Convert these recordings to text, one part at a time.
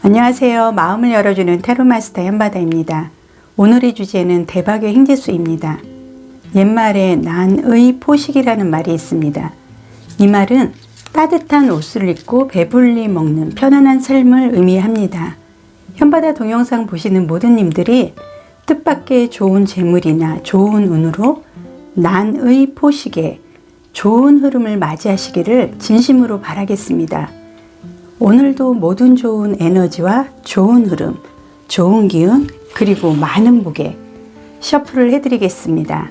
안녕하세요. 마음을 열어주는 타로마스터 현바다입니다. 오늘의 주제는 대박의 행재수입니다. 옛말에 난의 포식이라는 말이 있습니다. 이 말은 따뜻한 옷을 입고 배불리 먹는 편안한 삶을 의미합니다. 현바다 동영상 보시는 모든 님들이 뜻밖의 좋은 재물이나 좋은 운으로 난의 포식에 좋은 흐름을 맞이하시기를 진심으로 바라겠습니다. 오늘도 모든 좋은 에너지와 좋은 흐름, 좋은 기운, 그리고 많은 무게 셔플을 해드리겠습니다.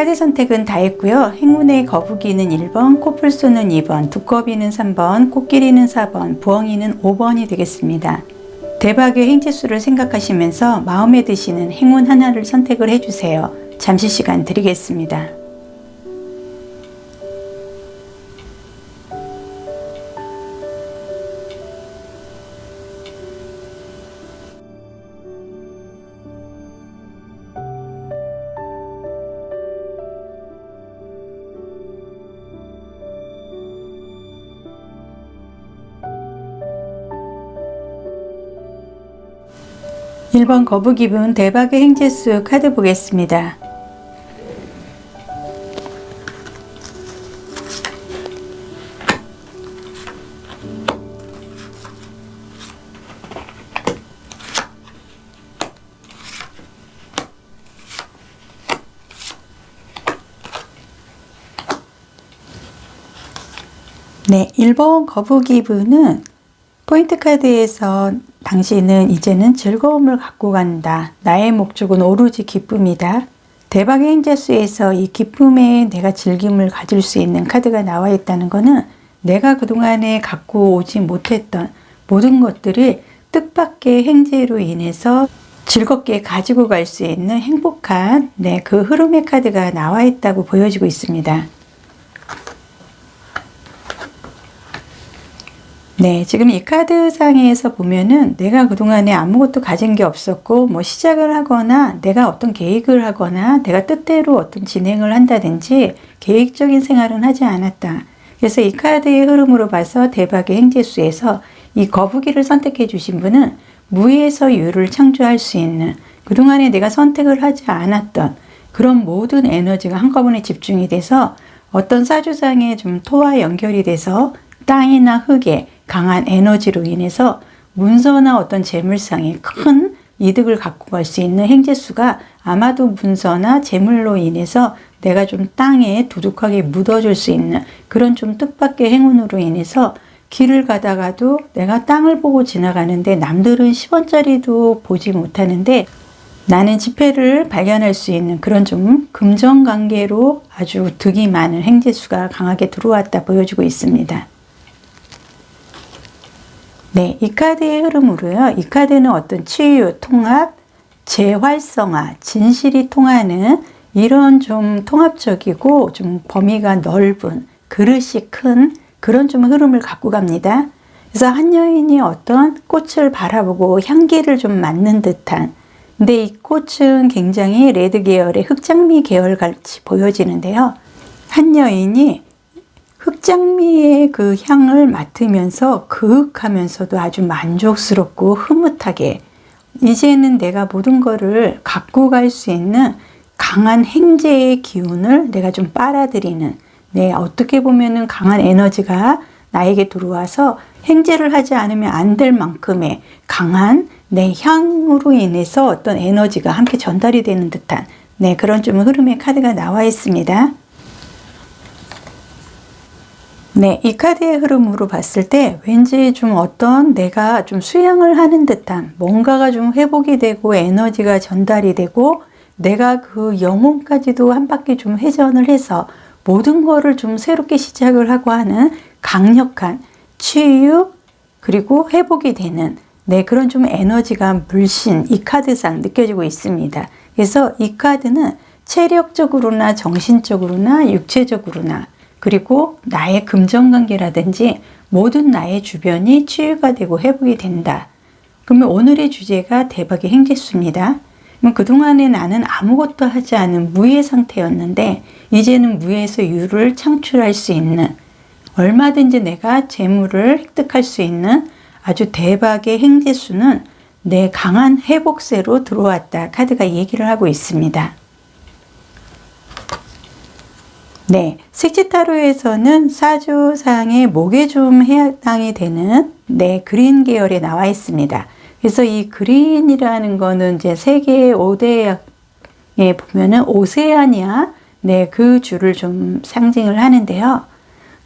카드 선택은 다 했고요. 행운의 거북이는 1번, 코뿔소는 2번, 두꺼비는 3번, 코끼리는 4번, 부엉이는 5번이 되겠습니다. 대박의 행재수를 생각하시면서 마음에 드시는 행운 하나를 선택을 해주세요. 잠시 시간 드리겠습니다. 1번 거북이분 대박의 행재수 카드 보겠습니다. 네, 1번 거북이분은 포인트 카드에서 당신은 이제는 즐거움을 갖고 간다. 나의 목적은 오로지 기쁨이다. 대박의 행재수에서 이 기쁨에 내가 즐김을 가질 수 있는 카드가 나와 있다는 것은 내가 그동안에 갖고 오지 못했던 모든 것들이 뜻밖의 행재로 인해서 즐겁게 가지고 갈 수 있는 행복한 그 흐름의 카드가 나와 있다고 보여지고 있습니다. 네, 지금 이 카드상에서 보면은 내가 그동안에 아무것도 가진 게 없었고, 뭐 시작을 하거나 내가 어떤 계획을 하거나 내가 뜻대로 어떤 진행을 한다든지 계획적인 생활은 하지 않았다. 그래서 이 카드의 흐름으로 봐서 대박의 행재수에서 이 거북이를 선택해 주신 분은 무에서 유를 창조할 수 있는, 그동안에 내가 선택을 하지 않았던 그런 모든 에너지가 한꺼번에 집중이 돼서 어떤 사주상에 좀 토와 연결이 돼서 땅이나 흙에 강한 에너지로 인해서 문서나 어떤 재물상에 큰 이득을 갖고 갈 수 있는 행재수가 아마도 문서나 재물로 인해서 내가 좀 땅에 두둑하게 묻어줄 수 있는 그런 좀 뜻밖의 행운으로 인해서 길을 가다가도 내가 땅을 보고 지나가는데 남들은 10원짜리도 보지 못하는데 나는 지폐를 발견할 수 있는 그런 좀 금전관계로 아주 득이 많은 행재수가 강하게 들어왔다 보여주고 있습니다. 네, 이 카드의 흐름으로요. 이 카드는 어떤 치유, 통합, 재활성화, 진실이 통하는 이런 좀 통합적이고 좀 범위가 넓은, 그릇이 큰 그런 좀 흐름을 갖고 갑니다. 그래서 한 여인이 어떤 꽃을 바라보고 향기를 좀 맡는 듯한, 근데 이 꽃은 굉장히 레드 계열의 흑장미 계열 같이 보여지는데요. 한 여인이 흑장미의 그 향을 맡으면서 그윽하면서도 아주 만족스럽고 흐뭇하게 이제는 내가 모든 거를 갖고 갈 수 있는 강한 행재의 기운을 내가 좀 빨아들이는, 네, 어떻게 보면은 강한 에너지가 나에게 들어와서 행재를 하지 않으면 안 될 만큼의 강한 내 향으로 인해서 어떤 에너지가 함께 전달이 되는 듯한, 네, 그런 좀 흐름의 카드가 나와 있습니다. 네, 이 카드의 흐름으로 봤을 때 왠지 좀 어떤 내가 좀 수양을 하는 듯한 뭔가가 좀 회복이 되고 에너지가 전달이 되고 내가 그 영혼까지도 한 바퀴 좀 회전을 해서 모든 거를 좀 새롭게 시작을 하고 하는 강력한 치유 그리고 회복이 되는, 네, 그런 좀 에너지가 물씬 이 카드상 느껴지고 있습니다. 그래서 이 카드는 체력적으로나 정신적으로나 육체적으로나 그리고 나의 금전관계라든지 모든 나의 주변이 치유가 되고 회복이 된다. 그러면 오늘의 주제가 대박의 행재수입니다. 그럼 그동안에 나는 아무것도 하지 않은 무의 상태였는데 이제는 무에서 유를 창출할 수 있는, 얼마든지 내가 재물을 획득할 수 있는 아주 대박의 행재수는 내 강한 회복세로 들어왔다. 카드가 얘기를 하고 있습니다. 네, 색지타로에서는 사주상의 목에 좀 해당이 되는, 네, 그린 계열에 나와 있습니다. 그래서 이 그린이라는 거는 이제 세계 5대에 보면은 오세아니아, 네, 그 주를 좀 상징을 하는데요.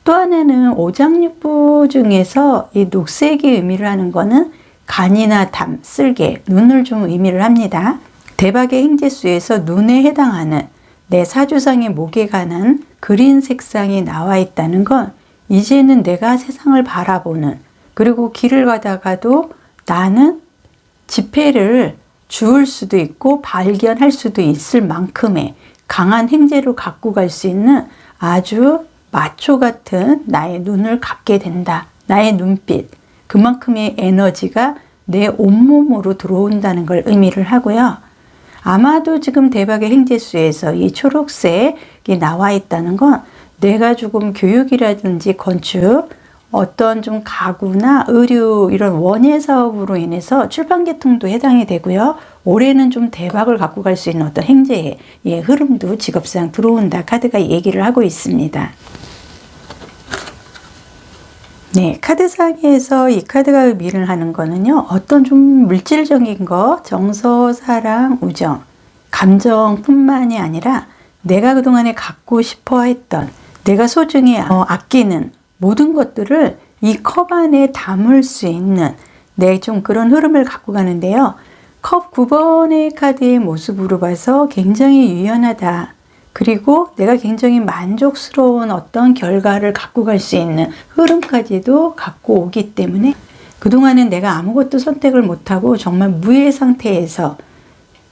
또 하나는 오장육부 중에서 이 녹색이 의미를 하는 거는 간이나 담, 쓸개, 눈을 좀 의미를 합니다. 대박의 행재수에서 눈에 해당하는 내 사주상의 목에 관한 그린 색상이 나와 있다는 건 이제는 내가 세상을 바라보는, 그리고 길을 가다가도 나는 지폐를 주울 수도 있고 발견할 수도 있을 만큼의 강한 행재로 갖고 갈 수 있는 아주 마초 같은 나의 눈을 갖게 된다. 나의 눈빛, 그만큼의 에너지가 내 온몸으로 들어온다는 걸 의미를 하고요. 아마도 지금 대박의 행재수에서 이 초록색이 나와 있다는 건 내가 조금 교육이라든지 건축, 어떤 좀 가구나 의류 이런 원예 사업으로 인해서 출판 계통도 해당이 되고요. 올해는 좀 대박을 갖고 갈 수 있는 어떤 행재의 흐름도 직업상 들어온다. 카드가 얘기를 하고 있습니다. 네, 카드상에서 이 카드가 의미를 하는 거는요, 어떤 좀 물질적인 거, 정서, 사랑, 우정, 감정뿐만이 아니라 내가 그동안에 갖고 싶어 했던, 내가 소중히 아끼는 모든 것들을 이 컵 안에 담을 수 있는, 네, 좀 그런 흐름을 갖고 가는데요. 컵 9번의 카드의 모습으로 봐서 굉장히 유연하다. 그리고 내가 굉장히 만족스러운 어떤 결과를 갖고 갈 수 있는 흐름까지도 갖고 오기 때문에 그동안은 내가 아무것도 선택을 못하고 정말 무의 상태에서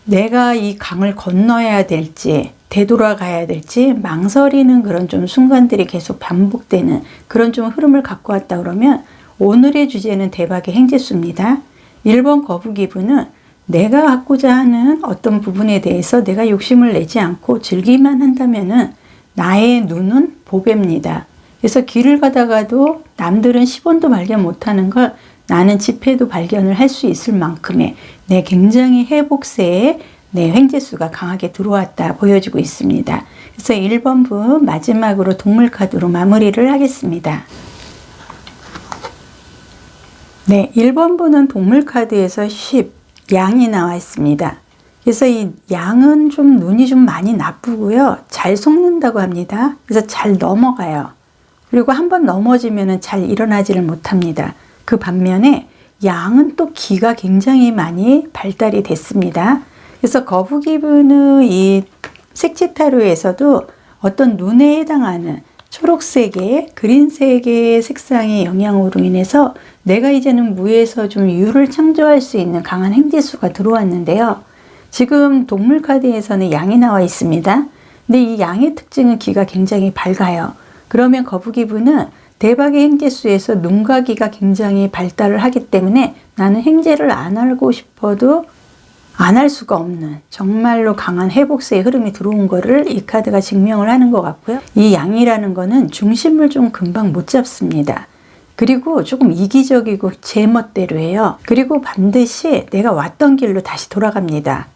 내가 이 강을 건너야 될지 되돌아가야 될지 망설이는 그런 좀 순간들이 계속 반복되는 그런 좀 흐름을 갖고 왔다 그러면 오늘의 주제는 대박의 행재수입니다. 1번 거북이분은 내가 갖고자 하는 어떤 부분에 대해서 내가 욕심을 내지 않고 즐기만 한다면은 나의 눈은 보배입니다. 그래서 길을 가다가도 남들은 10원도 발견 못하는 걸 나는 집회도 발견을 할 수 있을 만큼의 내 굉장히 회복세에 내 횡재수가 강하게 들어왔다 보여지고 있습니다. 그래서 1번 분 마지막으로 동물 카드로 마무리를 하겠습니다. 네, 1번 분은 동물 카드에서 10, 양이 나와 있습니다. 그래서 이 양은 좀 눈이 좀 많이 나쁘고요. 잘 속는다고 합니다. 그래서 잘 넘어가요. 그리고 한번 넘어지면 잘 일어나지를 못합니다. 그 반면에 양은 또 기가 굉장히 많이 발달이 됐습니다. 그래서 거북이분의 이 색채타로에서도 어떤 눈에 해당하는 초록색의 그린색의 색상의 영향으로 인해서 내가 이제는 무에서 좀 유를 창조할 수 있는 강한 행재수가 들어왔는데요. 지금 동물 카드에서는 양이 나와 있습니다. 근데 이 양의 특징은 기가 굉장히 밝아요. 그러면 거북이분은 대박의 행재수에서 눈과 귀가 굉장히 발달을 하기 때문에 나는 행재를 안 하고 싶어도 안 할 수가 없는 정말로 강한 회복세의 흐름이 들어온 거를 이 카드가 증명을 하는 것 같고요. 이 양이라는 거는 중심을 좀 금방 못 잡습니다. 그리고 조금 이기적이고 제멋대로 해요. 그리고 반드시 내가 왔던 길로 다시 돌아갑니다.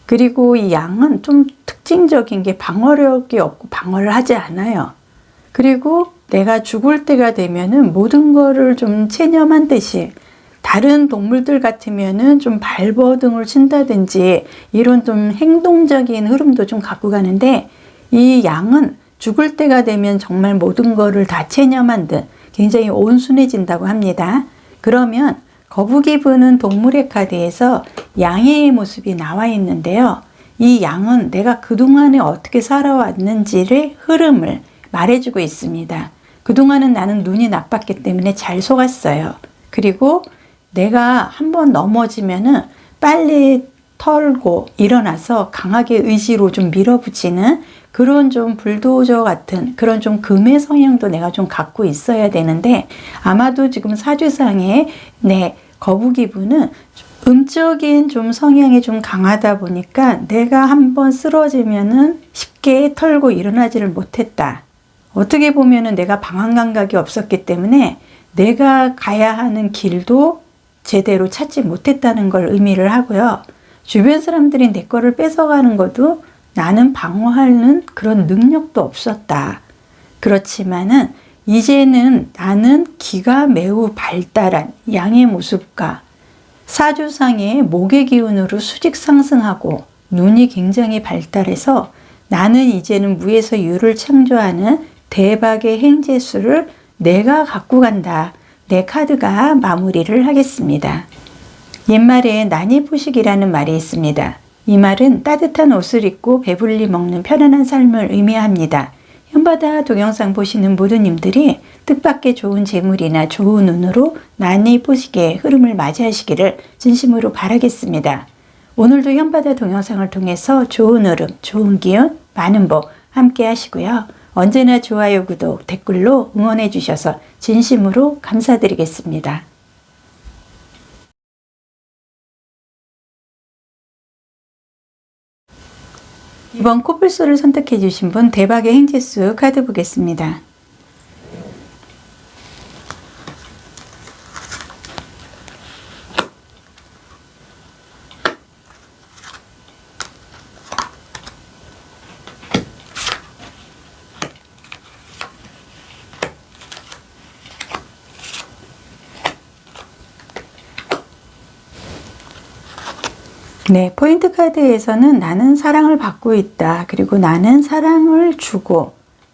그리고 이 양은 좀 특징적인 게 방어력이 없고 방어를 하지 않아요. 그리고 내가 죽을 때가 되면은 모든 거를 좀 체념한 듯이 다른 동물들 같으면은 좀 발버둥을 친다든지 이런 좀 행동적인 흐름도 좀 갖고 가는데 이 양은 죽을 때가 되면 정말 모든 거를 다 체념한 듯 굉장히 온순해진다고 합니다. 그러면 거북이분은 동물의 카드에서 양의 모습이 나와 있는데요. 이 양은 내가 그동안에 어떻게 살아왔는지를 흐름을 말해주고 있습니다. 그동안은 나는 눈이 나빴기 때문에 잘 속았어요. 그리고 내가 한번 넘어지면은 빨리 털고 일어나서 강하게 의지로 좀 밀어붙이는 그런 좀 불도저 같은 그런 좀 금의 성향도 내가 좀 갖고 있어야 되는데 아마도 지금 사주상에 내 거북이분은 음적인 좀 성향이 좀 강하다 보니까 내가 한번 쓰러지면은 쉽게 털고 일어나지를 못했다. 어떻게 보면은 내가 방황 감각이 없었기 때문에 내가 가야 하는 길도 제대로 찾지 못했다는 걸 의미를 하고요. 주변 사람들이 내 거를 뺏어가는 것도 나는 방어하는 그런 능력도 없었다. 그렇지만은 이제는 나는 기가 매우 발달한 양의 모습과 사주상의 목의 기운으로 수직 상승하고 눈이 굉장히 발달해서 나는 이제는 무에서 유를 창조하는 대박의 행재수를 내가 갖고 간다. 내 카드가 마무리를 하겠습니다. 옛말에 난이포식이라는 말이 있습니다. 이 말은 따뜻한 옷을 입고 배불리 먹는 편안한 삶을 의미합니다. 현바다 동영상 보시는 모든 님들이 뜻밖의 좋은 재물이나 좋은 운으로 난이포식의 흐름을 맞이하시기를 진심으로 바라겠습니다. 오늘도 현바다 동영상을 통해서 좋은 흐름, 좋은 기운, 많은 복 함께 하시고요. 언제나 좋아요, 구독, 댓글로 응원해 주셔서 진심으로 감사드리겠습니다. 이번 코뿔소를 선택해 주신 분 대박의 행재수 카드 보겠습니다. 네, 포인트 카드에서는 나는 사랑을 받고 있다. 그리고 나는 사랑을 주고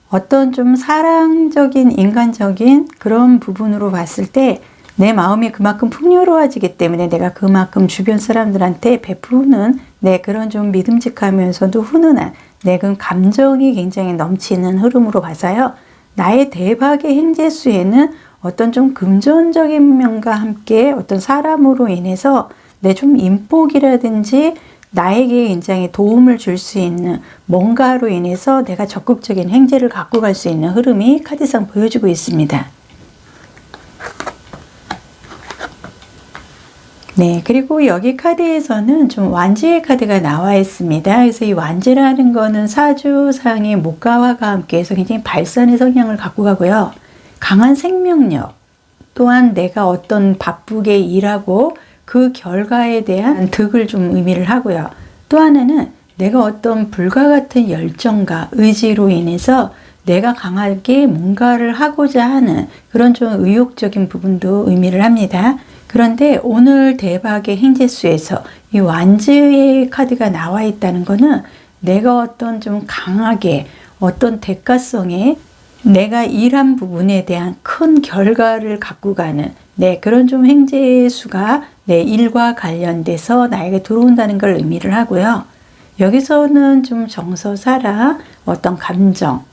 어떤 좀 사랑적인 인간적인 그런 부분으로 봤을 때 내 마음이 그만큼 풍요로워지기 때문에 내가 그만큼 주변 사람들한테 베푸는 내 그런 좀 믿음직하면서도 훈훈한 내 그 감정이 굉장히 넘치는 흐름으로 봐서요. 나의 대박의 행재수에는 어떤 좀 금전적인 면과 함께 어떤 사람으로 인해서 내 좀 인복이라든지 나에게 굉장히 도움을 줄 수 있는 뭔가로 인해서 내가 적극적인 행재를 갖고 갈 수 있는 흐름이 카드상 보여주고 있습니다. 네, 그리고 여기 카드에서는 좀 완지의 카드가 나와 있습니다. 그래서 이 완지라는 거는 사주상의 목가화가 함께해서 굉장히 발산의 성향을 갖고 가고요. 강한 생명력, 또한 내가 어떤 바쁘게 일하고 그 결과에 대한 득을 좀 의미를 하고요. 또 하나는 내가 어떤 불과 같은 열정과 의지로 인해서 내가 강하게 뭔가를 하고자 하는 그런 좀 의욕적인 부분도 의미를 합니다. 그런데 오늘 대박의 행재수에서 이 완지의 카드가 나와 있다는 거는 내가 어떤 좀 강하게 어떤 대가성에 내가 일한 부분에 대한 큰 결과를 갖고 가는 그런 좀 행재수가 내 일과 관련돼서 나에게 들어온다는 걸 의미를 하고요. 여기서는 좀 정서사라 어떤 감정,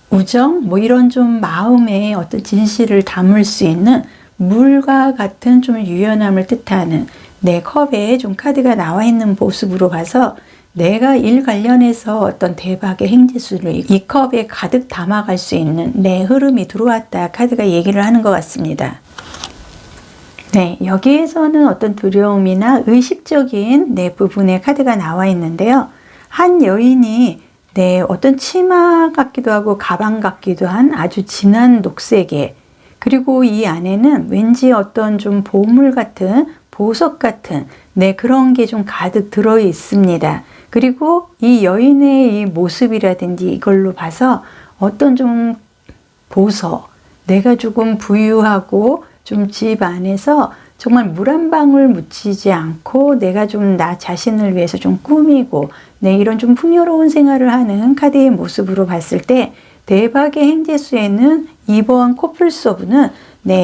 우정, 뭐 이런 좀 마음의 어떤 진실을 담을 수 있는 물과 같은 좀 유연함을 뜻하는 내 컵에 좀 카드가 나와 있는 모습으로 봐서 내가 일 관련해서 어떤 대박의 행재수를 이 컵에 가득 담아갈 수 있는 내 흐름이 들어왔다 카드가 얘기를 하는 것 같습니다. 네, 여기에서는 어떤 두려움이나 의식적인 부분의 카드가 나와 있는데요. 한 여인이 어떤 치마 같기도 하고 가방 같기도 한 아주 진한 녹색의, 그리고 이 안에는 왠지 어떤 좀 보물 같은 보석 같은 그런 게 좀 가득 들어 있습니다. 그리고 이 여인의 이 모습이라든지 이걸로 봐서 어떤 좀 보석, 내가 조금 부유하고 좀 집 안에서 정말 물 한 방울 묻히지 않고 내가 좀 나 자신을 위해서 좀 꾸미고 이런 좀 풍요로운 생활을 하는 카드의 모습으로 봤을 때 대박의 행재수에는 이번 코뿔소부는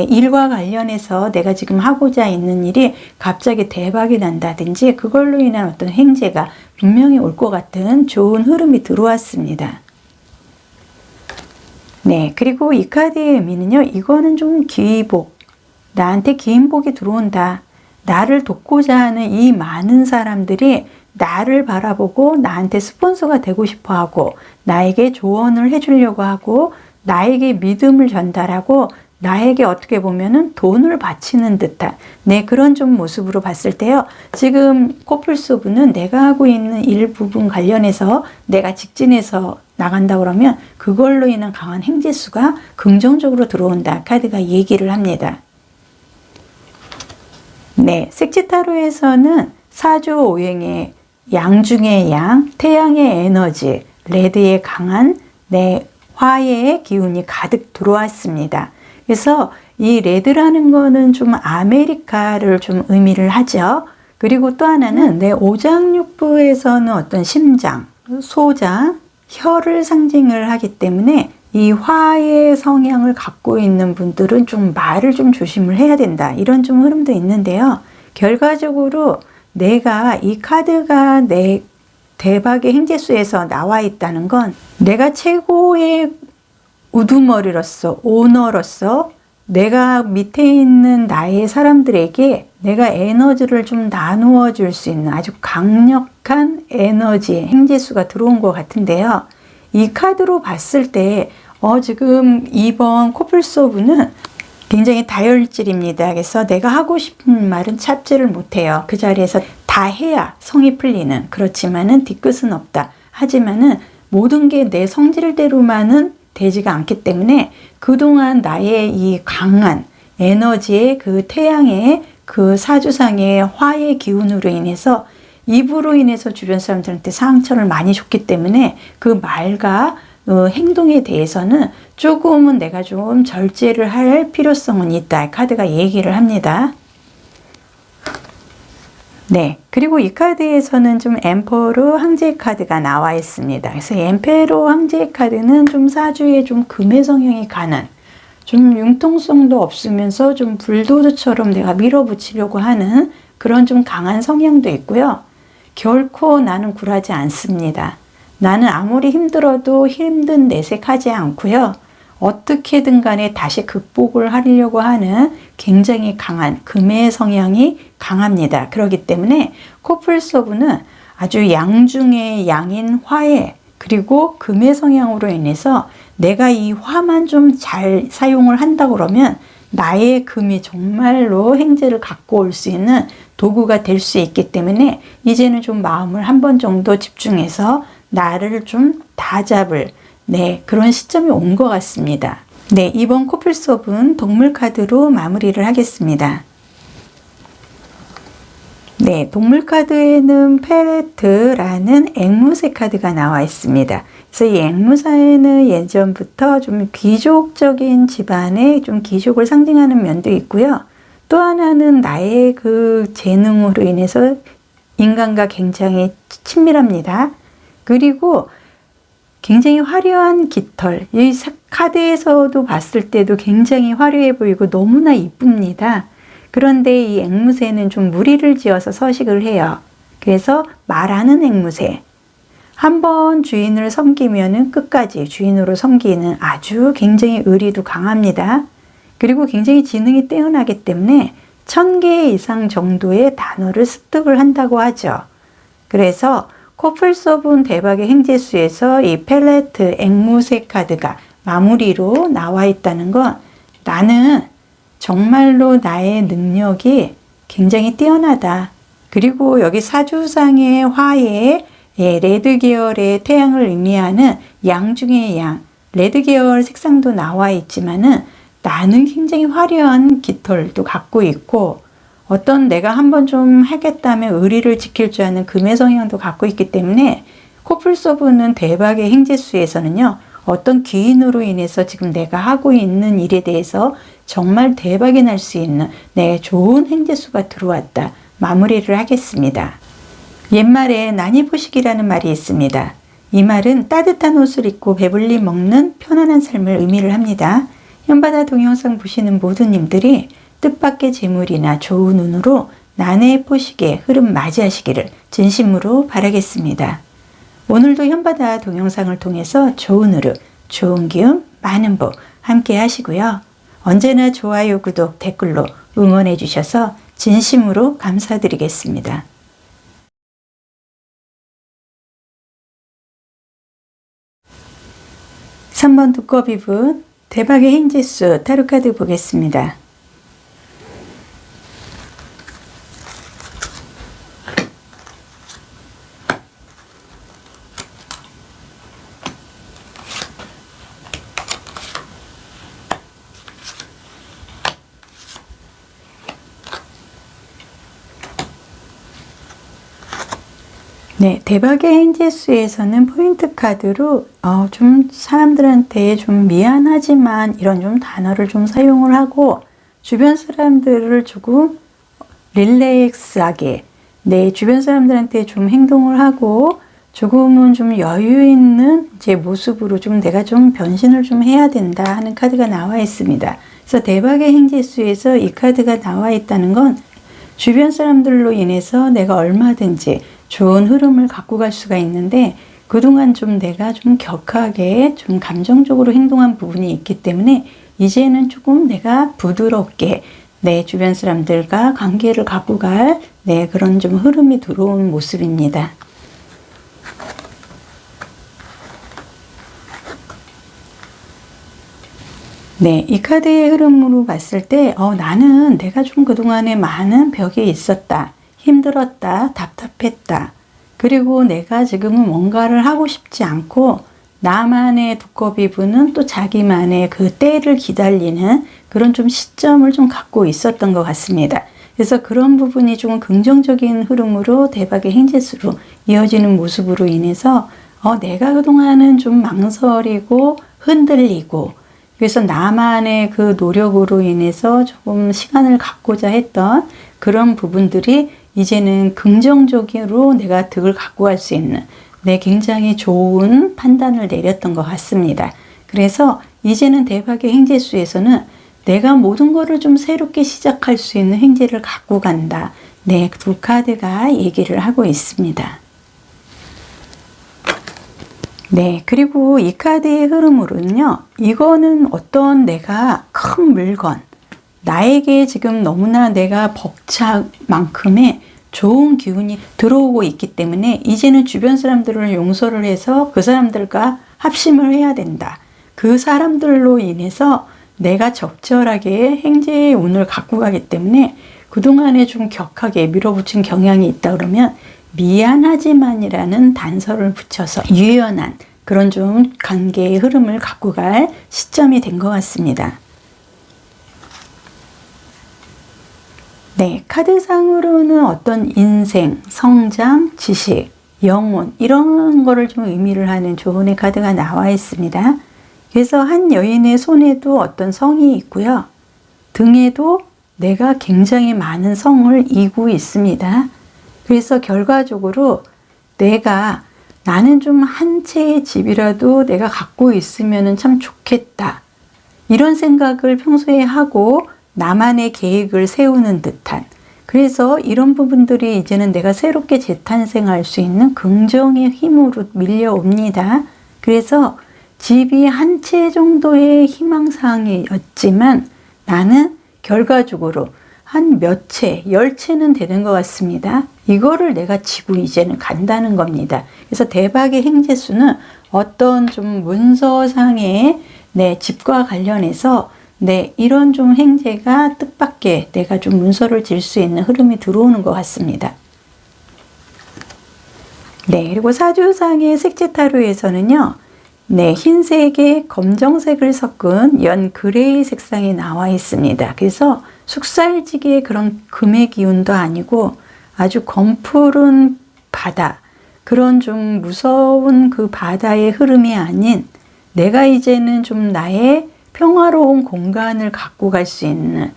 일과 관련해서 내가 지금 하고자 있는 일이 갑자기 대박이 난다든지 그걸로 인한 어떤 행재가 분명히 올 것 같은 좋은 흐름이 들어왔습니다. 그리고 이 카드의 의미는요. 이거는 좀 기복, 나한테 긴 복이 들어온다. 나를 돕고자 하는 이 많은 사람들이 나를 바라보고 나한테 스폰서가 되고 싶어 하고 나에게 조언을 해주려고 하고 나에게 믿음을 전달하고 나에게 어떻게 보면은 돈을 바치는 듯한 그런 좀 모습으로 봤을 때요. 지금 코뿔소부는 내가 하고 있는 일 부분 관련해서 내가 직진해서 나간다 그러면 그걸로 인한 강한 행재수가 긍정적으로 들어온다 카드가 얘기를 합니다. 색지타로에서는 사주 오행의 양 중의 양, 태양의 에너지, 레드의 강한 화해의 기운이 가득 들어왔습니다. 그래서 이 레드라는 거는 좀 아메리카를 좀 의미를 하죠. 그리고 또 하나는 오장육부에서는 어떤 심장, 소장, 혀를 상징을 하기 때문에 이 화의 성향을 갖고 있는 분들은 좀 말을 좀 조심을 해야 된다. 이런 좀 흐름도 있는데요. 결과적으로 내가 이 카드가 내 대박의 행재수에서 나와 있다는 건 내가 최고의 우두머리로서 오너로서 내가 밑에 있는 나의 사람들에게 내가 에너지를 좀 나누어 줄 수 있는 아주 강력한 에너지의 행재수가 들어온 것 같은데요. 이 카드로 봤을 때 지금 이번 코뿔소부는 굉장히 다혈질입니다. 그래서 내가 하고 싶은 말은 찾지를 못해요. 그 자리에서 다 해야 성이 풀리는, 그렇지만은 뒤끝은 없다. 하지만은 모든 게 내 성질대로만은 되지가 않기 때문에 그동안 나의 이 강한 에너지의 그 태양의 그 사주상의 화의 기운으로 인해서 입으로 인해서 주변 사람들한테 상처를 많이 줬기 때문에 그 말과 행동에 대해서는 조금은 내가 좀 절제를 할 필요성은 있다. 카드가 얘기를 합니다. 그리고 이 카드에서는 좀 엠퍼로 황제 카드가 나와 있습니다. 그래서 엠페로 황제 카드는 좀 사주에 좀 금의 성향이 가는, 좀 융통성도 없으면서 좀 불도저처럼 내가 밀어붙이려고 하는 그런 좀 강한 성향도 있고요. 결코 나는 굴하지 않습니다. 나는 아무리 힘들어도 힘든 내색하지 않고요. 어떻게든 간에 다시 극복을 하려고 하는 굉장히 강한 금의 성향이 강합니다. 그렇기 때문에 코뿔소부는 아주 양 중의 양인 화해, 그리고 금의 성향으로 인해서 내가 이 화만 좀 잘 사용을 한다 그러면 나의 금이 정말로 행재를 갖고 올 수 있는 도구가 될 수 있기 때문에 이제는 좀 마음을 한 번 정도 집중해서 나를 좀 다잡을 그런 시점이 온 것 같습니다. 이번 코필 수업은 동물 카드로 마무리를 하겠습니다. 동물 카드에는 페레트라는 앵무새 카드가 나와 있습니다. 그래서 이 앵무새는 예전부터 좀 귀족적인 집안의 좀 귀족을 상징하는 면도 있고요. 또 하나는 나의 그 재능으로 인해서 인간과 굉장히 친밀합니다. 그리고 굉장히 화려한 깃털, 이 카드에서도 봤을 때도 굉장히 화려해 보이고 너무나 이쁩니다. 그런데 이 앵무새는 좀 무리를 지어서 서식을 해요. 그래서 말하는 앵무새. 한번 주인을 섬기면은 끝까지 주인으로 섬기는 아주 굉장히 의리도 강합니다. 그리고 굉장히 지능이 뛰어나기 때문에 1000개 이상 정도의 단어를 습득을 한다고 하죠. 그래서 코플 수업은 대박의 행재수에서 이 펠레트 앵무새 카드가 마무리로 나와 있다는 건 나는 정말로 나의 능력이 굉장히 뛰어나다. 그리고 여기 사주상의 화에 레드 계열의 태양을 의미하는 양 중의 양, 레드 계열 색상도 나와 있지만은 나는 굉장히 화려한 깃털도 갖고 있고 어떤 내가 한번 좀 하겠다면 의리를 지킬 줄 아는 금의 성향도 갖고 있기 때문에 코플 소브는 대박의 행재수에서는요. 어떤 기인으로 인해서 지금 내가 하고 있는 일에 대해서 정말 대박이 날 수 있는 좋은 행재수가 들어왔다. 마무리를 하겠습니다. 옛말에 난이보식이라는 말이 있습니다. 이 말은 따뜻한 옷을 입고 배불리 먹는 편안한 삶을 의미를 합니다. 현바다 동영상 보시는 모든 님들이 뜻밖의 재물이나 좋은 운으로 난해의 포식의 흐름 맞이하시기를 진심으로 바라겠습니다. 오늘도 현바다 동영상을 통해서 좋은 흐름, 좋은 기운, 많은 복 함께 하시고요. 언제나 좋아요, 구독, 댓글로 응원해 주셔서 진심으로 감사드리겠습니다. 3번 두꺼비분 대박의 행재수 타로카드 보겠습니다. 대박의 행재수에서는 포인트 카드로 좀 사람들한테 좀 미안하지만 이런 좀 단어를 좀 사용을 하고 주변 사람들을 조금 릴렉스하게 주변 사람들한테 좀 행동을 하고 조금은 좀 여유 있는 제 모습으로 좀 내가 좀 변신을 좀 해야 된다 하는 카드가 나와 있습니다. 그래서 대박의 행재수에서 이 카드가 나와 있다는 건 주변 사람들로 인해서 내가 얼마든지 좋은 흐름을 갖고 갈 수가 있는데 그동안 좀 내가 좀 격하게 좀 감정적으로 행동한 부분이 있기 때문에 이제는 조금 내가 부드럽게 내 주변 사람들과 관계를 갖고 갈 그런 좀 흐름이 들어온 모습입니다. 이 카드의 흐름으로 봤을 때 나는 내가 좀 그동안에 많은 벽이 있었다. 힘들었다, 답답했다. 그리고 내가 지금은 뭔가를 하고 싶지 않고 나만의 두꺼비분은 또 자기만의 그 때를 기다리는 그런 좀 시점을 좀 갖고 있었던 것 같습니다. 그래서 그런 부분이 좀 긍정적인 흐름으로 대박의 행재수로 이어지는 모습으로 인해서 내가 그동안은 좀 망설이고 흔들리고 그래서 나만의 그 노력으로 인해서 조금 시간을 갖고자 했던 그런 부분들이 이제는 긍정적으로 내가 득을 갖고 갈 수 있는 굉장히 좋은 판단을 내렸던 것 같습니다. 그래서 이제는 대박의 행재수에서는 내가 모든 거를 좀 새롭게 시작할 수 있는 행재를 갖고 간다. 두 카드가 얘기를 하고 있습니다. 그리고 이 카드의 흐름으로는요. 이거는 어떤 내가 큰 물건 나에게 지금 너무나 내가 벅차만큼의 좋은 기운이 들어오고 있기 때문에 이제는 주변 사람들을 용서를 해서 그 사람들과 합심을 해야 된다. 그 사람들로 인해서 내가 적절하게 행제의 운을 갖고 가기 때문에 그동안에 좀 격하게 밀어붙인 경향이 있다 그러면 미안하지만이라는 단서를 붙여서 유연한 그런 좀 관계의 흐름을 갖고 갈 시점이 된 것 같습니다. 네, 카드상으로는 어떤 인생, 성장, 지식, 영혼 이런 거를 좀 의미를 하는 조언의 카드가 나와 있습니다. 그래서 한 여인의 손에도 어떤 성이 있고요. 등에도 내가 굉장히 많은 성을 이고 있습니다. 그래서 결과적으로 나는 좀 한 채의 집이라도 내가 갖고 있으면 참 좋겠다. 이런 생각을 평소에 하고 나만의 계획을 세우는 듯한, 그래서 이런 부분들이 이제는 내가 새롭게 재탄생할 수 있는 긍정의 힘으로 밀려옵니다. 그래서 집이 한 채 정도의 희망사항이었지만 나는 결과적으로 한 몇 채, 10채는 되는 것 같습니다. 이거를 내가 지고 이제는 간다는 겁니다. 그래서 대박의 행재수는 어떤 좀 문서상의 집과 관련해서 이런 좀 행재가 뜻밖의 내가 좀 문서를 질 수 있는 흐름이 들어오는 것 같습니다. 그리고 사주상의 색채타로에서는요. 흰색에 검정색을 섞은 연 그레이 색상이 나와 있습니다. 그래서 숙살지기의 그런 금의 기운도 아니고 아주 검푸른 바다, 그런 좀 무서운 그 바다의 흐름이 아닌 내가 이제는 좀 나의 평화로운 공간을 갖고 갈 수 있는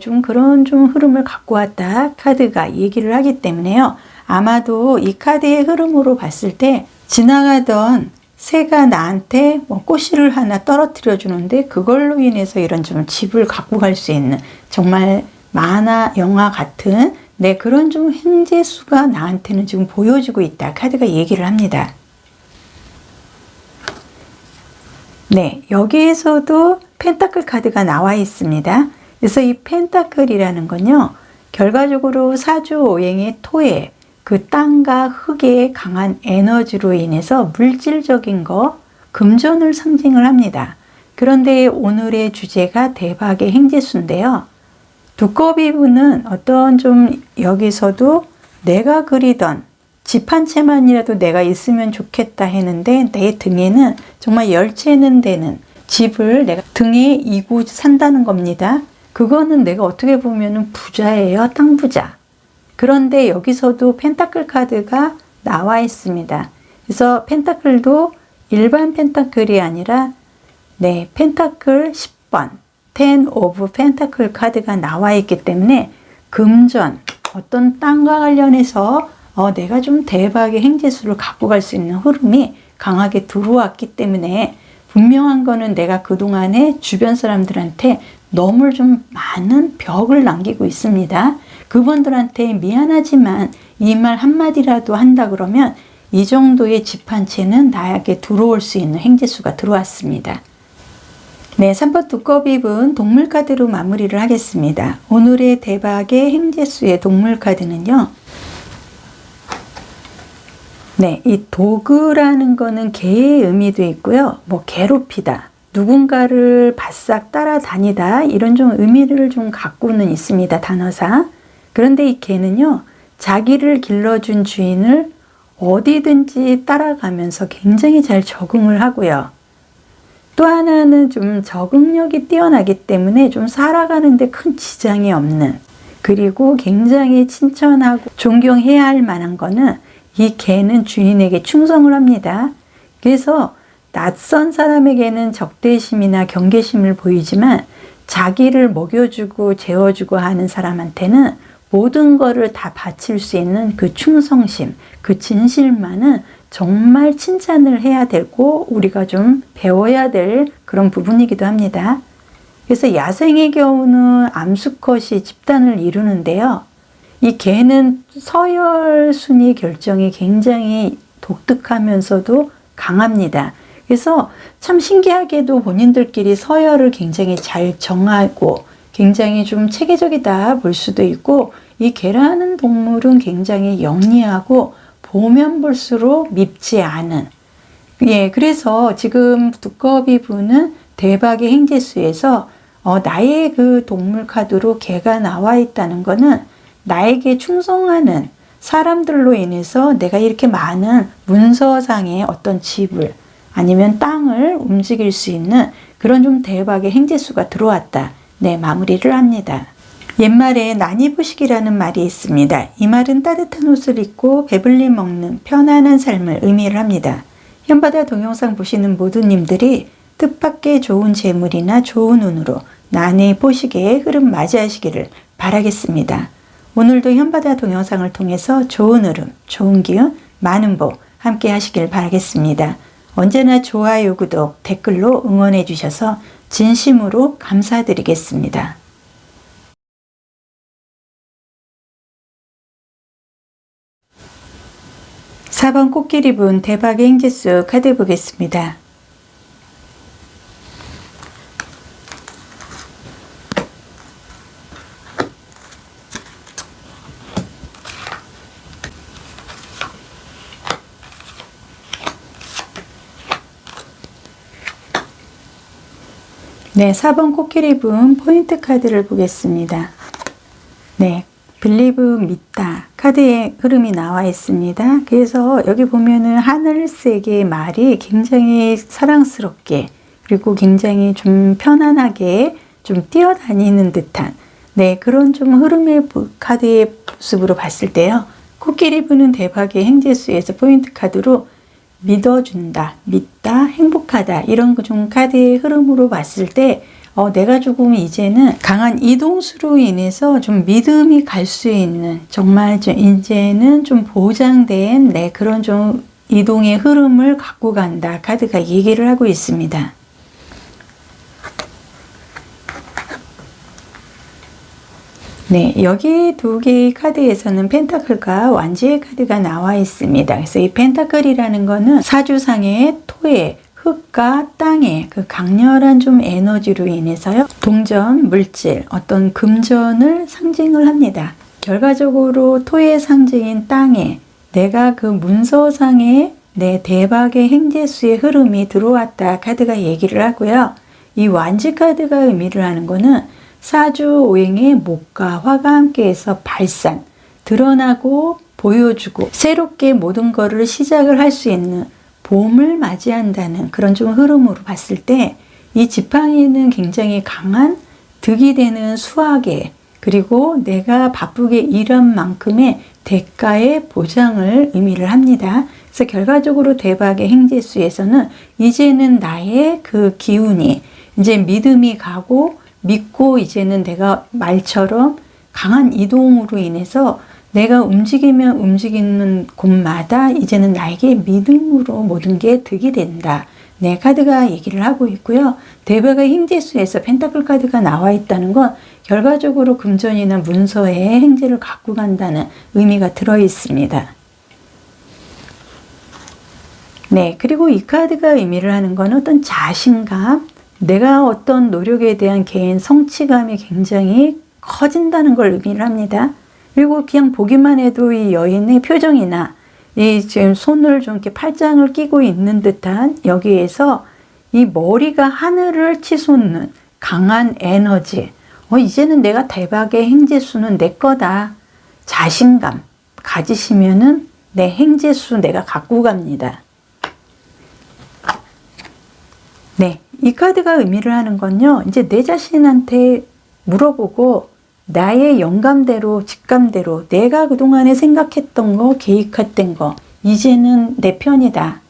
좀 그런 좀 흐름을 갖고 왔다 카드가 얘기를 하기 때문에요. 아마도 이 카드의 흐름으로 봤을 때 지나가던 새가 나한테 꽃씨를 하나 떨어뜨려 주는데 그걸로 인해서 이런 좀 집을 갖고 갈 수 있는 정말 만화, 영화 같은 그런 좀 행재수가 나한테는 지금 보여지고 있다. 카드가 얘기를 합니다. 여기에서도 펜타클 카드가 나와 있습니다. 그래서 이 펜타클이라는 건요. 결과적으로 사주오행의 토의 그 땅과 흙의 강한 에너지로 인해서 물질적인 거, 금전을 상징을 합니다. 그런데 오늘의 주제가 대박의 행재수인데요. 두꺼비분은 어떤 좀 여기서도 내가 그리던 집 한 채만이라도 내가 있으면 좋겠다 했는데 내 등에는 정말 10채는 되는 집을 내가 등에 이고 산다는 겁니다. 그거는 내가 어떻게 보면 부자예요. 땅 부자. 그런데 여기서도 펜타클 카드가 나와 있습니다. 그래서 펜타클도 일반 펜타클이 아니라 펜타클 10번 10 오브 펜타클 카드가 나와 있기 때문에 금전, 어떤 땅과 관련해서 내가 좀 대박의 행재수를 갖고 갈 수 있는 흐름이 강하게 들어왔기 때문에 분명한 거는 내가 그동안에 주변 사람들한테 너무 좀 많은 벽을 남기고 있습니다. 그분들한테 미안하지만 이 말 한마디라도 한다 그러면 이 정도의 집 한 채는 나에게 들어올 수 있는 행재수가 들어왔습니다. 3번 두꺼비분 동물 카드로 마무리를 하겠습니다. 오늘의 대박의 행재수의 동물 카드는요. 이 도그라는 거는 개의 의미도 있고요. 괴롭히다. 누군가를 바싹 따라다니다. 이런 좀 의미를 좀 갖고는 있습니다. 단어상. 그런데 이 개는요. 자기를 길러준 주인을 어디든지 따라가면서 굉장히 잘 적응을 하고요. 또 하나는 좀 적응력이 뛰어나기 때문에 좀 살아가는데 큰 지장이 없는, 그리고 굉장히 친절하고 존경해야 할 만한 거는 이 개는 주인에게 충성을 합니다. 그래서 낯선 사람에게는 적대심이나 경계심을 보이지만 자기를 먹여주고 재워주고 하는 사람한테는 모든 거를 다 바칠 수 있는 그 충성심, 그 진실만은 정말 칭찬을 해야 되고 우리가 좀 배워야 될 그런 부분이기도 합니다. 그래서 야생의 경우는 암수컷이 집단을 이루는데요. 이 개는 서열 순위 결정이 굉장히 독특하면서도 강합니다. 그래서 참 신기하게도 본인들끼리 서열을 굉장히 잘 정하고 굉장히 좀 체계적이다 볼 수도 있고, 이 개라는 동물은 굉장히 영리하고 보면 볼수록 밉지 않은, 그래서 지금 두꺼비 분은 대박의 행재수에서 나의 그 동물 카드로 개가 나와 있다는 거는 나에게 충성하는 사람들로 인해서 내가 이렇게 많은 문서상의 어떤 지불 아니면 땅을 움직일 수 있는 그런 좀 대박의 행재수가 들어왔다. 네, 마무리를 합니다. 옛말에 난이부식이라는 말이 있습니다. 이 말은 따뜻한 옷을 입고 배불리 먹는 편안한 삶을 의미를 합니다. 현바다 동영상 보시는 모든 님들이 뜻밖의 좋은 재물이나 좋은 운으로 난이보시기의 흐름 맞이하시기를 바라겠습니다. 오늘도 현바다 동영상을 통해서 좋은 흐름, 좋은 기운, 많은 복 함께 하시길 바라겠습니다. 언제나 좋아요, 구독, 댓글로 응원해 주셔서 진심으로 감사드리겠습니다. 4번 코끼리분 대박의 행재수 카드 보겠습니다. 네, 4번 코끼리분 포인트 카드를 보겠습니다. 네, 빌리브 믿다 카드의 흐름이 나와 있습니다. 그래서 여기 보면은 하늘색의 말이 굉장히 사랑스럽게 그리고 굉장히 좀 편안하게 좀 뛰어다니는 듯한 네, 그런 좀 흐름의 카드의 모습으로 봤을 때요. 코끼리 부는 대박의 행재수에서 포인트 카드로 믿어준다, 믿다, 행복하다 이런 좀 카드의 흐름으로 봤을 때 내가 조금 이제는 강한 이동수로 인해서 좀 믿음이 갈 수 있는 정말 좀 이제는 좀 보장된 네, 그런 좀 이동의 흐름을 갖고 간다 카드가 얘기를 하고 있습니다. 네, 여기 두 개의 카드에서는 펜타클과 완지의 카드가 나와 있습니다. 그래서 이 펜타클이라는 거는 사주상의 토의 흙과 땅의 그 강렬한 좀 에너지로 인해서요. 동전, 물질, 어떤 금전을 상징을 합니다. 결과적으로 토의 상징인 땅에 내가 그 문서상의 내 대박의 행재수의 흐름이 들어왔다 카드가 얘기를 하고요. 이 완지 카드가 의미를 하는 거는 사주 오행의 목과 화가 함께해서 발산, 드러나고 보여주고 새롭게 모든 것을 시작을 할 수 있는 봄을 맞이한다는 그런 좀 흐름으로 봤을 때 이 지팡이는 굉장히 강한 득이 되는 수확에 그리고 내가 바쁘게 일한 만큼의 대가의 보장을 의미를 합니다. 그래서 결과적으로 대박의 행재수에서는 이제는 나의 그 기운이 이제 믿음이 가고 믿고 이제는 내가 말처럼 강한 이동으로 인해서 내가 움직이면 움직이는 곳마다 이제는 나에게 믿음으로 모든 게 득이 된다. 네, 카드가 얘기를 하고 있고요. 대박의 행재수에서 펜타클 카드가 나와 있다는 건 결과적으로 금전이나 문서의 행재를 갖고 간다는 의미가 들어 있습니다. 네, 그리고 이 카드가 의미를 하는 건 어떤 자신감, 내가 어떤 노력에 대한 개인 성취감이 굉장히 커진다는 걸 의미를 합니다. 그리고 그냥 보기만 해도 이 여인의 표정이나 이 지금 손을 좀 이렇게 팔짱을 끼고 있는 듯한 여기에서 이 머리가 하늘을 치솟는 강한 에너지. 이제는 내가 대박의 행재수는 내 거다. 자신감 가지시면은 내 행재수 내가 갖고 갑니다. 네, 이 카드가 의미를 하는 건요. 이제 내 자신한테 물어보고 나의 영감대로 직감대로 내가 그동안에 생각했던 거 계획했던 거 이제는 내 편이다.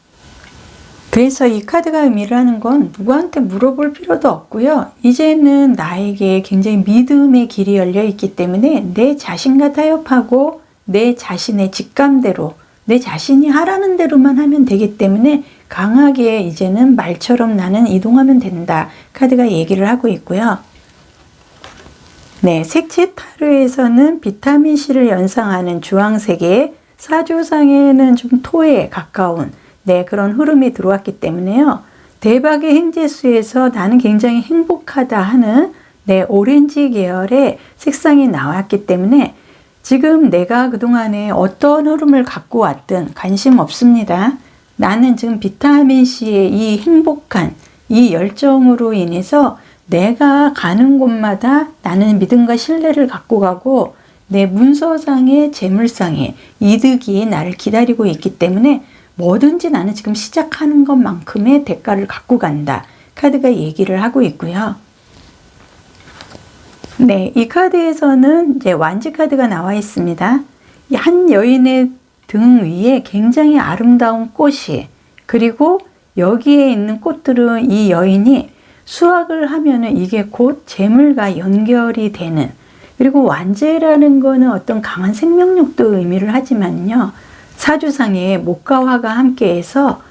그래서 이 카드가 의미를 하는 건 누구한테 물어볼 필요도 없고요. 이제는 나에게 굉장히 믿음의 길이 열려 있기 때문에 내 자신과 타협하고 내 자신의 직감대로 내 자신이 하라는 대로만 하면 되기 때문에 강하게 이제는 말처럼 나는 이동하면 된다. 카드가 얘기를 하고 있고요. 네, 색채 타로에서는 비타민C를 연상하는 주황색의 사주상에는 좀 토에 가까운 네, 그런 흐름이 들어왔기 때문에요. 대박의 행재수에서 나는 굉장히 행복하다 하는 네, 오렌지 계열의 색상이 나왔기 때문에 지금 내가 그동안에 어떤 흐름을 갖고 왔든 관심 없습니다. 나는 지금 비타민C의 이 행복한 이 열정으로 인해서 내가 가는 곳마다 나는 믿음과 신뢰를 갖고 가고 내 문서상의 재물상의 이득이 나를 기다리고 있기 때문에 뭐든지 나는 지금 시작하는 것만큼의 대가를 갖고 간다. 카드가 얘기를 하고 있고요. 네, 이 카드에서는 이제 완지 카드가 나와 있습니다. 한 여인의 등 위에 굉장히 아름다운 꽃이, 그리고 여기에 있는 꽃들은 이 여인이 수확을 하면은 이게 곧 재물과 연결이 되는, 그리고 완재라는 거는 어떤 강한 생명력도 의미를 하지만요, 사주상에 목과 화가 함께해서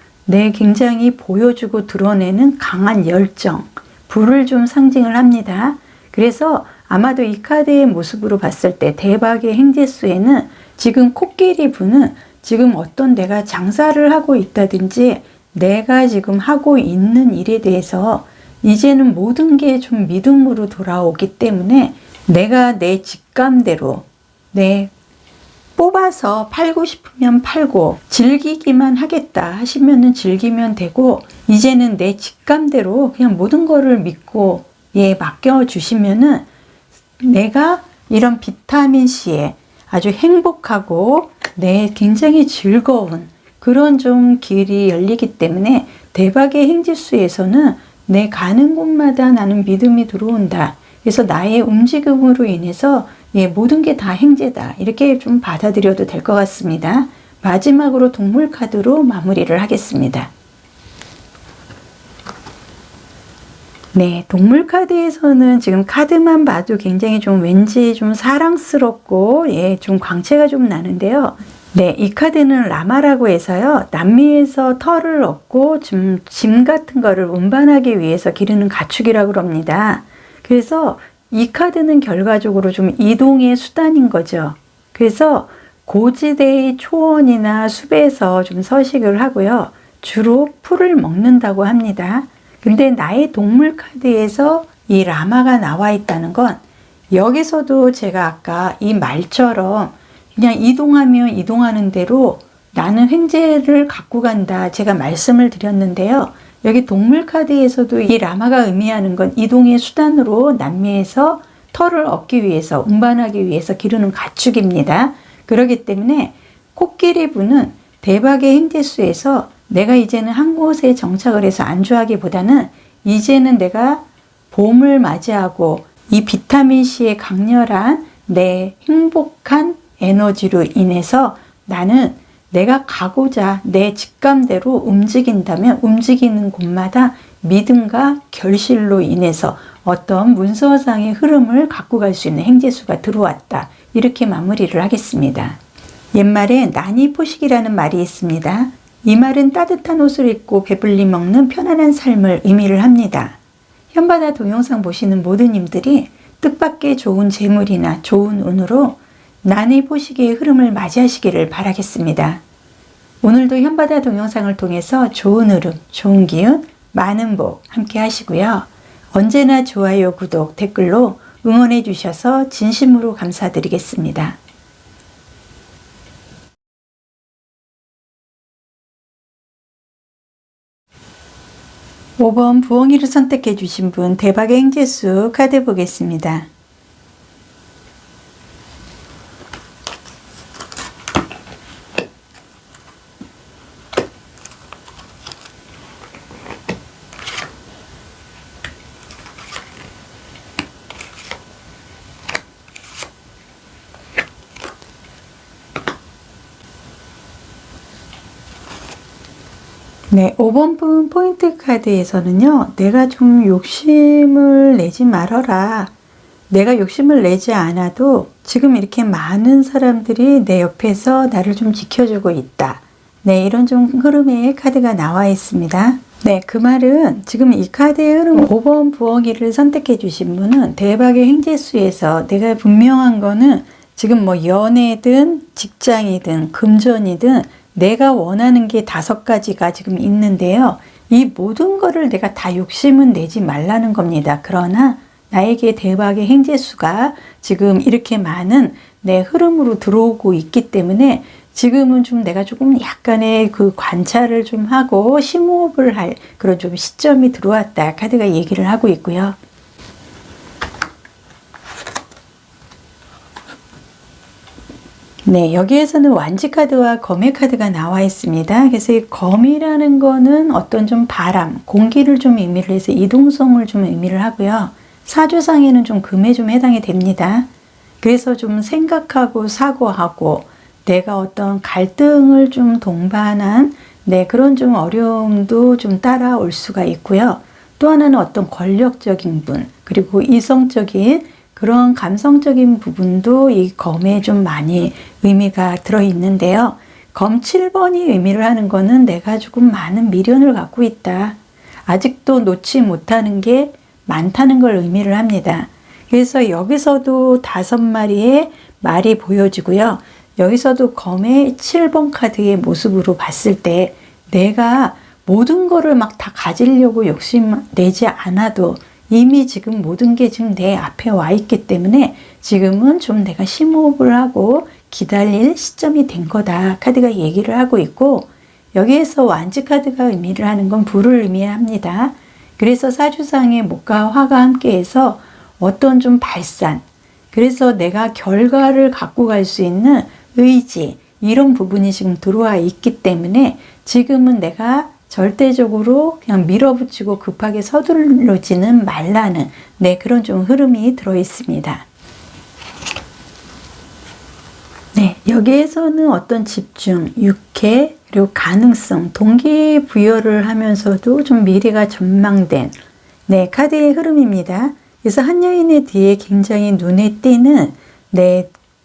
굉장히 보여주고 드러내는 강한 열정, 불을 좀 상징을 합니다. 그래서 아마도 이 카드의 모습으로 봤을 때 대박의 행재수에는 지금 코끼리 분은 지금 어떤 내가 장사를 하고 있다든지 내가 지금 하고 있는 일에 대해서 이제는 모든 게 좀 믿음으로 돌아오기 때문에 내가 내 직감대로 뽑아서 팔고 싶으면 팔고 즐기기만 하겠다 하시면은 즐기면 되고, 이제는 내 직감대로 그냥 모든 거를 믿고 맡겨주시면은 내가 이런 비타민C에 아주 행복하고 굉장히 즐거운 그런 좀 길이 열리기 때문에 대박의 행지수에서는 내 가는 곳마다 나는 믿음이 들어온다. 그래서 나의 움직임으로 인해서 모든 게 다 행재다. 이렇게 좀 받아들여도 될 것 같습니다. 마지막으로 동물 카드로 마무리를 하겠습니다. 네, 동물 카드에서는 지금 카드만 봐도 굉장히 좀 왠지 좀 사랑스럽고 좀 광채가 좀 나는데요. 네, 이 카드는 라마라고 해서요, 남미에서 털을 얻고 짐 같은 거를 운반하기 위해서 기르는 가축이라고 합니다. 그래서 이 카드는 결과적으로 좀 이동의 수단인 거죠. 그래서 고지대의 초원이나 숲에서 좀 서식을 하고요, 주로 풀을 먹는다고 합니다. 근데 나의 동물 카드에서 이 라마가 나와 있다는 건, 여기서도 제가 아까 이 말처럼 그냥 이동하면 이동하는 대로 나는 횡재를 갖고 간다, 제가 말씀을 드렸는데요. 여기 동물 카드에서도 이 라마가 의미하는 건 이동의 수단으로 남미에서 털을 얻기 위해서, 운반하기 위해서 기르는 가축입니다. 그렇기 때문에 코끼리 분은 대박의 행재수에서 내가 이제는 한 곳에 정착을 해서 안주하기보다는 이제는 내가 봄을 맞이하고 이 비타민C의 강렬한 내 행복한 에너지로 인해서 나는 내가 가고자 내 직감대로 움직인다면 움직이는 곳마다 믿음과 결실로 인해서 어떤 문서상의 흐름을 갖고 갈 수 있는 행재수가 들어왔다. 이렇게 마무리를 하겠습니다. 옛말에 난이 포식이라는 말이 있습니다. 이 말은 따뜻한 옷을 입고 배불리 먹는 편안한 삶을 의미를 합니다. 현바다 동영상 보시는 모든 님들이 뜻밖의 좋은 재물이나 좋은 운으로 난이 포식의 흐름을 맞이하시기를 바라겠습니다. 오늘도 현바다 동영상을 통해서 좋은 흐름, 좋은 기운, 많은 복 함께 하시고요. 언제나 좋아요, 구독, 댓글로 응원해 주셔서 진심으로 감사드리겠습니다. 5번 부엉이를 선택해 주신 분, 대박의 행재수 카드 보겠습니다. 네, 5번 분 포인트 카드에서는요, 내가 좀 욕심을 내지 말아라. 내가 욕심을 내지 않아도 지금 이렇게 많은 사람들이 내 옆에서 나를 좀 지켜주고 있다. 네, 이런 좀 흐름의 카드가 나와 있습니다. 네, 그 말은 지금 이 카드의 흐름 5번 부엉이를 선택해 주신 분은 대박의 행재수에서 내가 분명한 거는 지금 뭐 연애든 직장이든 금전이든 내가 원하는 게 5가지가 지금 있는데요. 이 모든 거를 내가 다 욕심은 내지 말라는 겁니다. 그러나 나에게 대박의 행재수가 지금 이렇게 많은 내 흐름으로 들어오고 있기 때문에 지금은 좀 내가 조금 약간의 그 관찰을 좀 하고 심호흡을 할 그런 좀 시점이 들어왔다. 카드가 얘기를 하고 있고요. 네, 여기에서는 완지 카드와 검의 카드가 나와 있습니다. 그래서 이 검이라는 거는 어떤 좀 바람, 공기를 좀 의미를 해서 이동성을 좀 의미를 하고요. 사주상에는 좀 금에 좀 해당이 됩니다. 그래서 좀 생각하고 사고하고 내가 어떤 갈등을 좀 동반한 그런 좀 어려움도 좀 따라올 수가 있고요. 또 하나는 어떤 권력적인 분, 그리고 이성적인 그런 감성적인 부분도 이 검에 좀 많이 의미가 들어있는데요. 검 7번이 의미를 하는 거는 내가 조금 많은 미련을 갖고 있다. 아직도 놓지 못하는 게 많다는 걸 의미를 합니다. 그래서 여기서도 5마리의 말이 보여지고요. 여기서도 검의 7번 카드의 모습으로 봤을 때 내가 모든 거를 막 다 가지려고 욕심내지 않아도 이미 지금 모든 게 지금 내 앞에 와 있기 때문에 지금은 좀 내가 심호흡을 하고 기다릴 시점이 된 거다. 카드가 얘기를 하고 있고, 여기에서 완지 카드가 의미를 하는 건 불을 의미합니다. 그래서 사주상의 목과 화가 함께해서 어떤 좀 발산, 그래서 내가 결과를 갖고 갈 수 있는 의지, 이런 부분이 지금 들어와 있기 때문에 지금은 내가 절대적으로 그냥 밀어붙이고 급하게 서두르지는 말라는 그런 좀 흐름이 들어 있습니다. 네, 여기에서는 어떤 집중, 유쾌, 그리고 가능성, 동기부여를 하면서도 좀 미래가 전망된 카드의 흐름입니다. 그래서 한 여인의 뒤에 굉장히 눈에 띄는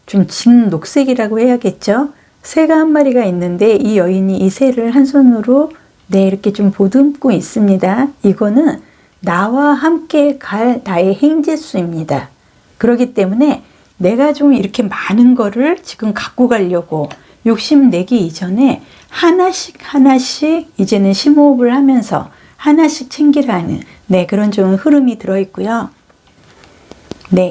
좀 진 녹색이라고 해야겠죠. 새가 한 마리가 있는데 이 여인이 이 새를 한 손으로 이렇게 좀 보듬고 있습니다. 이거는 나와 함께 갈 나의 행재수입니다. 그렇기 때문에 내가 좀 이렇게 많은 거를 지금 갖고 가려고 욕심내기 이전에 하나씩 이제는 심호흡을 하면서 하나씩 챙기라는 그런 좀 흐름이 들어있고요.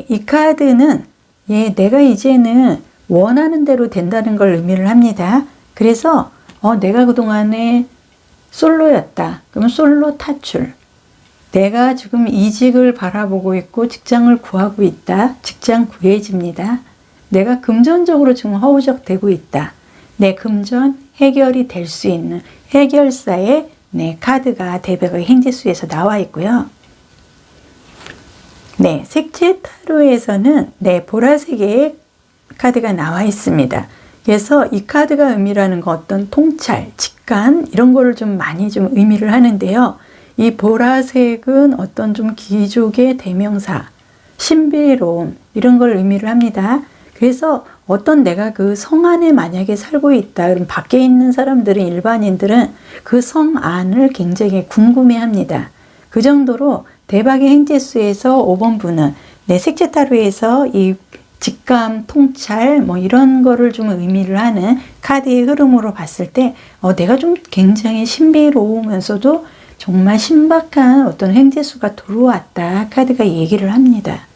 이 카드는 내가 이제는 원하는 대로 된다는 걸 의미를 합니다. 그래서 내가 그동안에 솔로였다. 그러면 솔로 타출. 내가 지금 이직을 바라보고 있고 직장을 구하고 있다. 직장 구해집니다. 내가 금전적으로 지금 허우적대고 있다. 내 금전 해결이 될 수 있는 해결사의 카드가 대백의 행재수에서 나와 있고요. 색채 타로에서는 보라색의 카드가 나와 있습니다. 그래서 이 카드가 의미하는 건 어떤 통찰, 직관 이런 거를 좀 많이 좀 의미를 하는데요. 이 보라색은 어떤 좀 귀족의 대명사, 신비로움 이런 걸 의미를 합니다. 그래서 어떤 내가 그 성 안에 만약에 살고 있다. 그럼 밖에 있는 사람들은 일반인들은 그 성 안을 굉장히 궁금해합니다. 그 정도로 대박의 행재수에서 5번 분은 색채 타로에서 이 직감, 통찰 이런 거를 좀 의미를 하는 카드의 흐름으로 봤을 때 내가 좀 굉장히 신비로우면서도 정말 신박한 어떤 행재수가 들어왔다. 카드가 얘기를 합니다.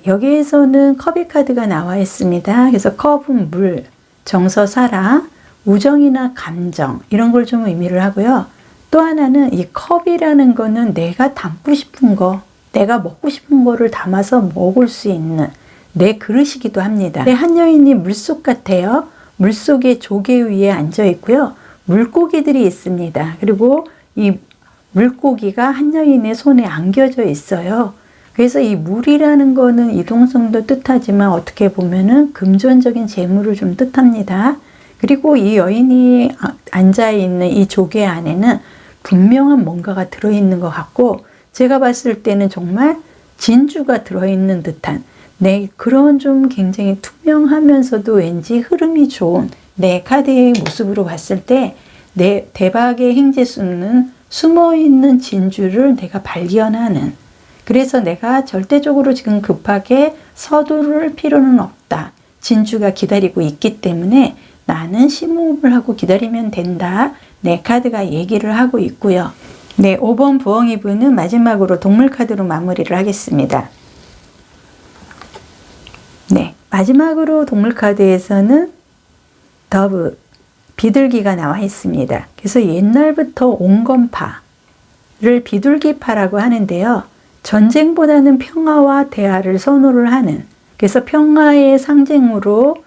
여기에서는 컵의 카드가 나와 있습니다. 그래서 컵은 물, 정서, 사랑, 우정이나 감정 이런 걸 좀 의미를 하고요. 또 하나는 이 컵이라는 거는 내가 담고 싶은 거, 내가 먹고 싶은 거를 담아서 먹을 수 있는 내 그릇이기도 합니다. 한 여인이 물속 같아요. 물속에 조개 위에 앉아 있고요. 물고기들이 있습니다. 그리고 이 물고기가 한 여인의 손에 안겨져 있어요. 그래서 이 물이라는 거는 이동성도 뜻하지만 어떻게 보면은 금전적인 재물을 좀 뜻합니다. 그리고 이 여인이 앉아 있는 이 조개 안에는 분명한 뭔가가 들어있는 것 같고 제가 봤을 때는 정말 진주가 들어있는 듯한 그런 좀 굉장히 투명하면서도 왠지 흐름이 좋은 카드의 모습으로 봤을 때 대박의 행재수는 숨어있는 진주를 내가 발견하는, 그래서 내가 절대적으로 지금 급하게 서두를 필요는 없다. 진주가 기다리고 있기 때문에 나는 심호흡을 하고 기다리면 된다. 카드가 얘기를 하고 있고요. 5번 부엉이 분은 마지막으로 동물 카드로 마무리를 하겠습니다. 마지막으로 동물 카드에서는 더브, 비둘기가 나와 있습니다. 그래서 옛날부터 온건파를 비둘기파라고 하는데요. 전쟁보다는 평화와 대화를 선호를 하는, 그래서 평화의 상징으로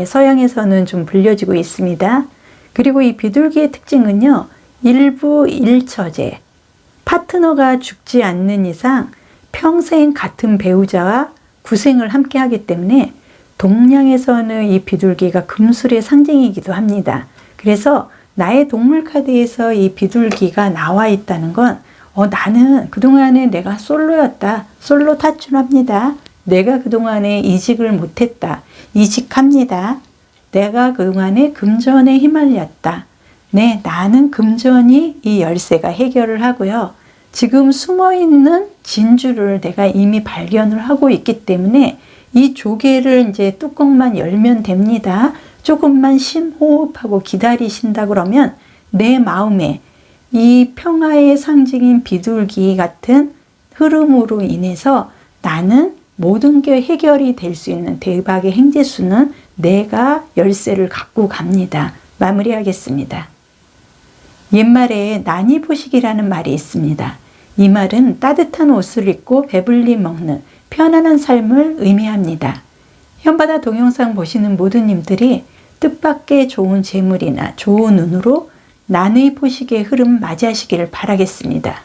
서양에서는 좀 불려지고 있습니다. 그리고 이 비둘기의 특징은요, 일부 일처제, 파트너가 죽지 않는 이상 평생 같은 배우자와 구생을 함께 하기 때문에 동양에서는 이 비둘기가 금술의 상징이기도 합니다. 그래서 나의 동물 카드에서 이 비둘기가 나와 있다는 건 나는 그동안에 내가 솔로였다. 솔로 타출합니다. 내가 그동안에 이직을 못했다. 이직합니다. 내가 그동안에 금전에 휘말렸다. 네, 나는 금전이 이 열쇠가 해결을 하고요. 지금 숨어있는 진주를 내가 이미 발견을 하고 있기 때문에 이 조개를 이제 뚜껑만 열면 됩니다. 조금만 심호흡하고 기다리신다 그러면 내 마음에 이 평화의 상징인 비둘기 같은 흐름으로 인해서 나는 모든 게 해결이 될 수 있는 대박의 행재수는 내가 열쇠를 갖고 갑니다. 마무리하겠습니다. 옛말에 난이보식이라는 말이 있습니다. 이 말은 따뜻한 옷을 입고 배불리 먹는 편안한 삶을 의미합니다. 현바다 동영상 보시는 모든 님들이 뜻밖의 좋은 재물이나 좋은 운으로 난의 포식의 흐름 맞이하시기를 바라겠습니다.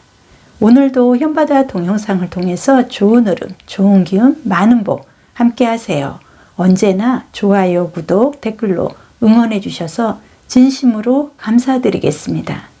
오늘도 현바다 동영상을 통해서 좋은 흐름, 좋은 기운, 많은 복 함께 하세요. 언제나 좋아요, 구독, 댓글로 응원해 주셔서 진심으로 감사드리겠습니다.